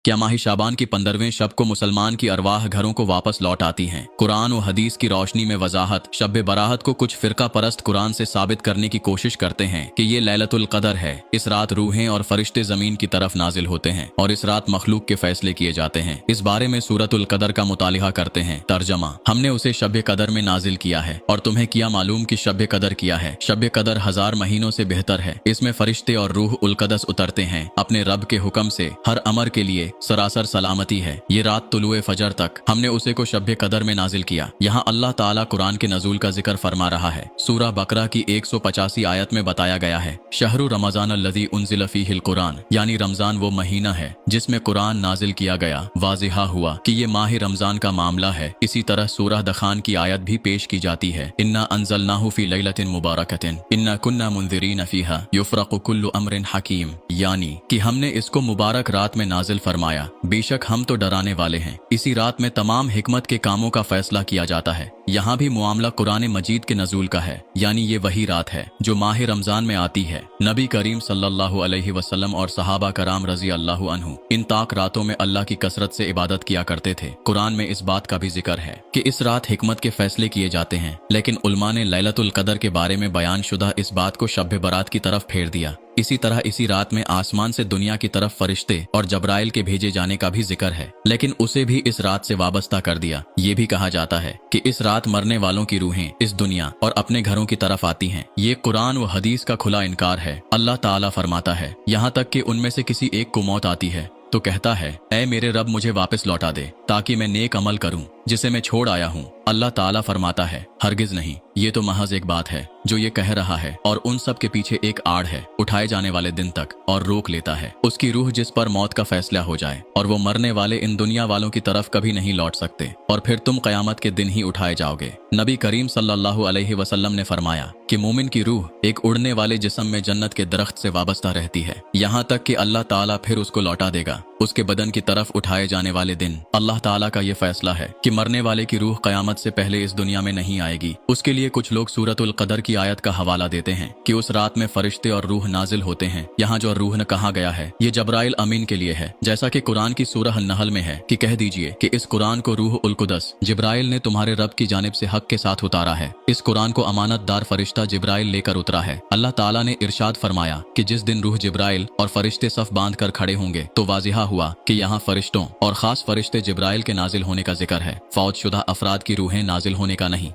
क्या माह शाबान की 15वें शब को मुसलमान की अरवाह घरों को वापस लौट आती हैं। कुरान और हदीस की रोशनी में वजाहत। शब बराहत को कुछ फिरका परस्त कुरान से साबित करने की कोशिश करते हैं कि ये लैलतुल कदर है। इस रात रूहें और फरिश्ते जमीन की तरफ नाजिल होते हैं और इस रात मखलूक के फैसले किए जाते हैं। इस बारे में सूरतुल कदर का मुतालिहा करते हैं। तर्जमा, हमने उसे शब कदर में नाजिल किया है और तुम्हें किया मालूम कि शब कदर किया है। शब कदर 1000 महीनों से बेहतर है। इसमें फरिश्ते और रूह उल कदस उतरते हैं अपने रब के हुक्म से। हर अमर के लिए सरासर सलामती है। ये रात तुलुए फजर तक हमने उसे को शब कदर में नाजिल किया। यहाँ अल्लाह ताला कुरान के नजूल का जिक्र फरमा रहा है। सूरह बकरा की 185 आयत में बताया गया है, शहरु रमजान अल्लज़ी उन्ज़िल फ़ीहिल कुरान, यानी रमजान वो महीना है जिसमें कुरान नाजिल किया गया। वाज़िहा हुआ कि ये माह रमजान का मामला है। इसी तरह सूरह दखान की आयत भी पेश की जाती है, इन्ना अंज़लनाहु फ़ी लैलतिन मुबारकतिन इन्ना कुन्ना मुन्ज़िरीन फ़ीहा युफ़रक़ु कुल्लु अम्रिन हकीम, यानी कि हमने इसको मुबारक रात में नाजिल फरमाया। बेशक हम तो डराने वाले हैं। इसी रात में तमाम हिकमत के कामों का फैसला किया जाता है। यहाँ भी मामला कुरान मजीद के नजूल का है, यानी ये वही रात है जो माह रमजान में आती है। नबी करीम सल्लल्लाहु अलैहि वसल्लम और सहाबा कराम रजी अल्लाहु अन्हु इन ताक रातों में अल्लाह की कसरत से इबादत किया करते थे। कुरान में इस बात का भी जिक्र है कि इस रात हिकमत के फैसले किए जाते हैं, लेकिन उलमा ने लैलतुल कदर के बारे में बयान शुदा इस बात को शब बरात की तरफ फेर दिया। इसी तरह इसी रात में आसमान से दुनिया की तरफ फरिश्ते और जब्राइल के भेजे जाने का भी जिक्र है, लेकिन उसे भी इस रात से वाबस्ता कर दिया। ये भी कहा जाता है कि इस रात मरने वालों की रूहें इस दुनिया और अपने घरों की तरफ आती हैं। ये कुरान व हदीस का खुला इनकार है। अल्लाह ताला फरमाता है, यहाँ तक कि उनमें से किसी एक को मौत आती है तो कहता है, ऐ मेरे रब मुझे वापस लौटा दे ताकि मैं नेक अमल करूं जिसे मैं छोड़ आया हूं। अल्लाह ताला फरमाता है, हरगिज नहीं, ये तो महज एक बात है जो ये कह रहा है और उन सब के पीछे एक आड़ है उठाए जाने वाले दिन तक, और रोक लेता है उसकी रूह जिस पर मौत का फैसला हो जाए, और वो मरने वाले इन दुनिया वालों की तरफ कभी नहीं लौट सकते और फिर तुम कयामत के दिन ही उठाए जाओगे। नबी करीम सल्लल्लाहु अलैहि वसल्लम ने फरमाया कि मोमिन की रूह एक उड़ने वाले जिस्म में जन्नत के दरख्त से वाबस्ता रहती है, यहाँ तक कि अल्लाह ताला फिर उसको लौटा देगा उसके बदन की तरफ उठाए जाने वाले दिन। अल्लाह ताला का ये फैसला है कि मरने वाले की रूह कयामत से पहले इस दुनिया में नहीं आएगी। उसके लिए कुछ लोग सूरतुल कदर की आयत का हवाला देते हैं कि उस रात में फरिश्ते और रूह नाजिल होते हैं। यहाँ जो रूह न कहा गया है ये जब्राइल अमीन के लिए है, जैसा कि कुरान की सूरह नहल में है कि कह दीजिए कि इस कुरान को रूह उल कुदस जिब्राइल ने तुम्हारे रब की जानिब से हक के साथ उतारा है। इस कुरान को अमानतदार फरिश्ता जिब्राइल लेकर उतरा है। अल्लाह ताला ने इरशाद फरमाया कि जिस दिन रूह जिब्राइल और फरिश्ते सफ बांध कर खड़े होंगे तो वाजिहा हुआ कि यहाँ फरिश्तों और खास फरिश्ते जिब्राइल के नाजिल होने का जिक्र है, फौज शुदा अफराद की रूहें नाजिल होने का नहीं।